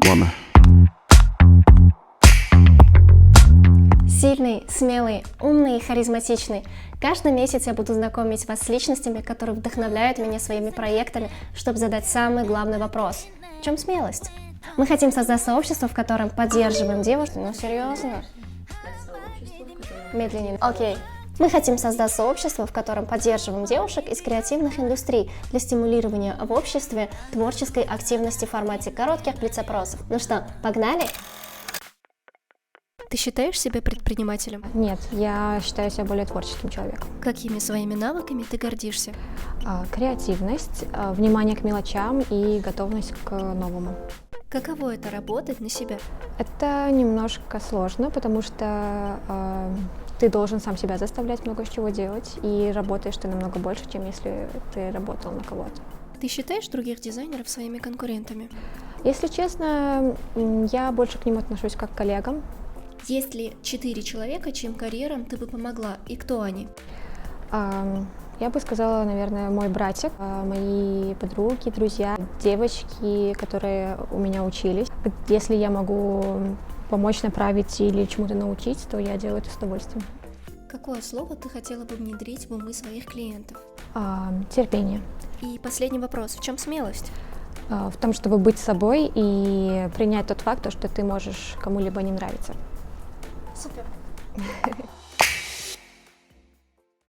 Ладно. Сильный, смелый, умный и харизматичный. Каждый месяц я буду знакомить вас с личностями, которые вдохновляют меня своими проектами, чтобы задать самый главный вопрос. В чем смелость? Мы хотим создать сообщество, в котором поддерживаем девушек. Ну, серьезно? Медленнее. Окей. Мы хотим создать сообщество, в котором поддерживаем девушек из креативных индустрий для стимулирования в обществе творческой активности в формате коротких блиц-опросов. Ну что, погнали? Ты считаешь себя предпринимателем? Нет, я считаю себя более творческим человеком. Какими своими навыками ты гордишься? Креативность, внимание к мелочам и готовность к новому. Каково это работать на себя? Это немножко сложно, потому что ты должен сам себя заставлять много чего делать, и работаешь ты намного больше, чем если ты работал на кого-то. Ты считаешь других дизайнеров своими конкурентами? Если честно, я больше к ним отношусь как к коллегам. Есть ли 4 человека, чьим карьерам ты бы помогла, и кто они? Я бы сказала, наверное, мой братик, мои подруги, друзья, девочки, которые у меня учились. Если я могу помочь направить или чему-то научить, то я делаю это с удовольствием. Какое слово ты хотела бы внедрить в умы своих клиентов? Терпение. И последний вопрос. В чем смелость? В том, чтобы быть собой и принять тот факт, что ты можешь кому-либо не нравиться. Супер.